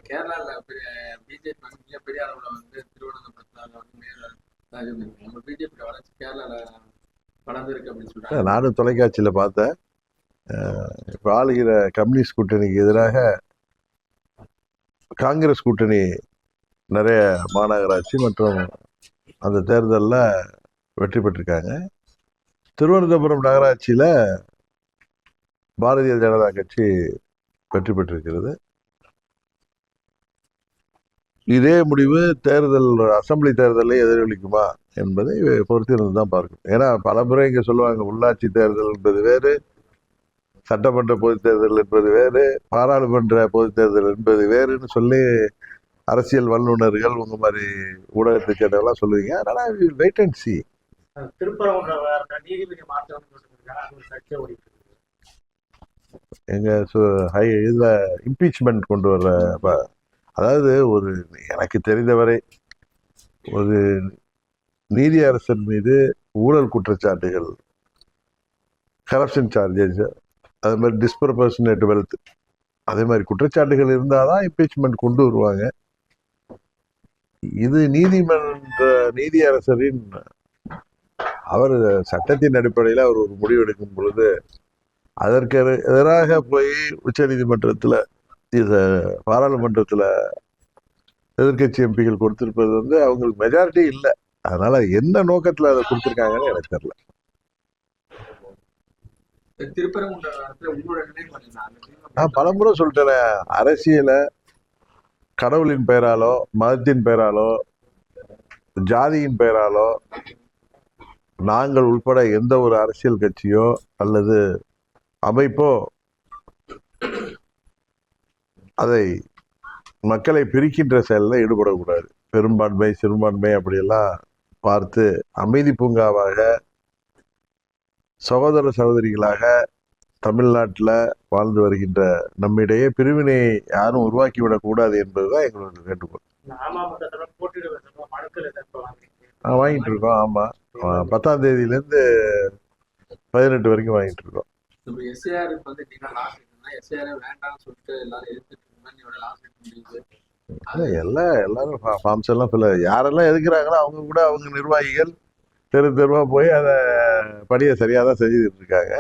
கேரளால பிஜேபி வந்து மிகப்பெரிய அளவுல வந்து திருவனந்தபுரத்துல வந்து நம்ம பிஜேபி வளர்ச்சி கேரளால வளர்ந்துருக்கு அப்படின்னு சொல்றாங்க. நானும் தொலைக்காட்சியில பார்த்தேன். இப்ப ஆளுகிற கம்யூனிஸ்ட் கூட்டணிக்கு எதிராக காங்கிரஸ் கூட்டணி நிறைய மாநகராட்சி மற்றும் அந்த தேர்தலில் வெற்றி பெற்றிருக்காங்க. திருவனந்தபுரம் நகராட்சியில பாரதிய ஜனதா கட்சி வெற்றி பெற்றிருக்கிறது. இதே முடிவு தேர்தல் அசம்பிளி தேர்தலை எதிரொலிக்குமா என்பதை பொறுத்திருந்து தான் பார்க்கணும். ஏன்னா பல முறை இங்க சொல்லுவாங்க, உள்ளாட்சி தேர்தல் என்பது வேறு, சட்டமன்ற பொதுத் தேர்தல் என்பது வேறு, பாராளுமன்ற பொதுத் தேர்தல் என்பது வேறுன்னு சொல்லி அரசியல் வல்லுநர்கள் உங்க மாதிரி ஊடகத்தை சேர்ந்தவெல்லாம் சொல்லுவீங்க. அதனால வெயிட் அண்ட் சி. எங்க இதுல இம்பீச்மெண்ட் கொண்டு வர்ற, அதாவது ஒரு எனக்கு தெரிந்தவரை ஒரு நீதி அரசன் மீது ஊழல் குற்றச்சாட்டுகள், கரப்ஷன் சார்ஜஸ், அது மாதிரி டிஸ்ப்ரொபோர்ஷனேட் வெல்த், அதே மாதிரி குற்றச்சாட்டுகள் இருந்தாதான் இம்பீச்மெண்ட் கொண்டு வருவாங்க. இது நீதி அரசரின் அவர் சட்டத்தின் அடிப்படையில் அவர் ஒரு முடிவு எடுக்கும் பொழுது அதற்கு எதிராக போய் உச்ச நீதிமன்றத்தில் பாராளுமன்றத்தில் எதிர்கட்சி எம்பிகள் கொடுத்திருப்பது வந்து அவங்களுக்கு மெஜாரிட்டி இல்லை. அதனால என்ன நோக்கத்தில் அதை கொடுத்துருக்காங்கன்னு எனக்கு தெரியல. நான் பலமுறை சொல்லிட்டேன், அரசியல கடவுளின் பெயராலோ மதத்தின் பெயராலோ ஜாதியின் பெயராலோ நாங்கள் உட்பட எந்த ஒரு அரசியல் கட்சியோ அல்லது அமைப்போ அதை மக்களை பிரிக்கின்ற செயலில் ஈடுபடக்கூடாது. பெரும்பான்மை சிறுபான்மை அப்படியெல்லாம் பார்த்து அமைதி பூங்காவாக சகோதர சகோதரிகளாக தமிழ்நாட்டில் வாழ்ந்து வருகின்ற நம்மிடையே பிரிவினை யாரும் உருவாக்கிவிடக் கூடாது என்பதுதான் எங்களோட வேண்டுகோள். வாங்கிட்டு இருக்கோம். ஆமா, 10ஆம் தேதியிலேருந்து 18 வரைக்கும் வாங்கிட்டு இருக்கோம். எல்லாரும் ஃபார்ம்ஸ் எல்லாம் யாரெல்லாம் எதுக்குறாங்களோ அவங்க கூட அவங்க நிர்வாகிகள் தெருவா போய் அதை படியை சரியாக தான் செஞ்சுட்டு இருக்காங்க.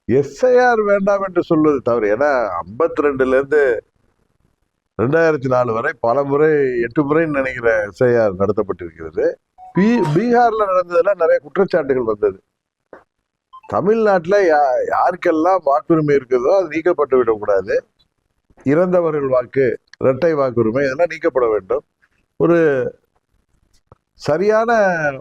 எஸ்ஐஆர் வேண்டாம் என்று சொல்வது தவறு. ஏன்னா 52லேருந்து 2004 வரை பல முறை 8 முறைன்னு நினைக்கிற எஸ்ஐஆர் நடத்தப்பட்டிருக்கிறது. பீகார்ல நடந்ததுல நிறைய குற்றச்சாட்டுகள் வந்தது. தமிழ்நாட்டில் யாருக்கெல்லாம் வாக்குரிமை இருக்குதோ அது நீக்கப்பட்டு விடக்கூடாது. இறந்தவர்கள் வாக்கு, இரட்டை வாக்குரிமை இதெல்லாம் நீக்கப்பட வேண்டும். ஒரு சரியான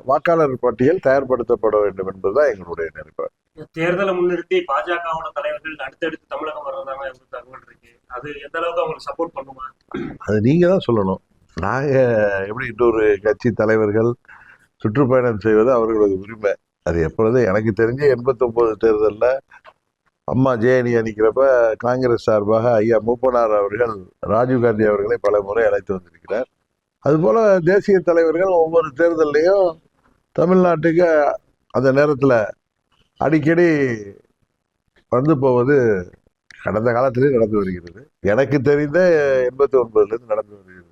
வாக்காளர் பட்டியல் தயார்படுத்தப்பட வேண்டும் என்பதுதான் எங்களுடைய நினைப்பாடு. தேர்தலை முன்னிறுத்தி பாஜகவோட தலைவர்கள் அடுத்தடுத்து தமிழகம் வர்றதாக தகவல் இருக்கு. அது எந்த அளவுக்கு அவங்களுக்கு சப்போர்ட் பண்ணுமா? அது நீங்க தான் சொல்லணும். நாங்க எப்படி இன்னொரு கட்சி தலைவர்கள் சுற்றுப்பயணம் செய்வது அவர்களது உரிமை. அது எப்பொழுது எனக்கு தெரிஞ்சு 89 தேர்தலில் அம்மா ஜேஎன்இ அணிக்கிறப்ப காங்கிரஸ் சார்பாக ஐயா மூப்பனார் அவர்கள் ராஜீவ்காந்தி அவர்களை பல முறை அழைத்து வந்திருக்கிறார். அதுபோல தேசிய தலைவர்கள் ஒவ்வொரு தேர்தலையும் தமிழ்நாட்டுக்கு அந்த நேரத்தில் அடிக்கடி வந்து போவது கடந்த காலத்திலேயே நடந்து வருகிறது. எனக்கு தெரிந்த 89லேருந்து நடந்து வருகிறது.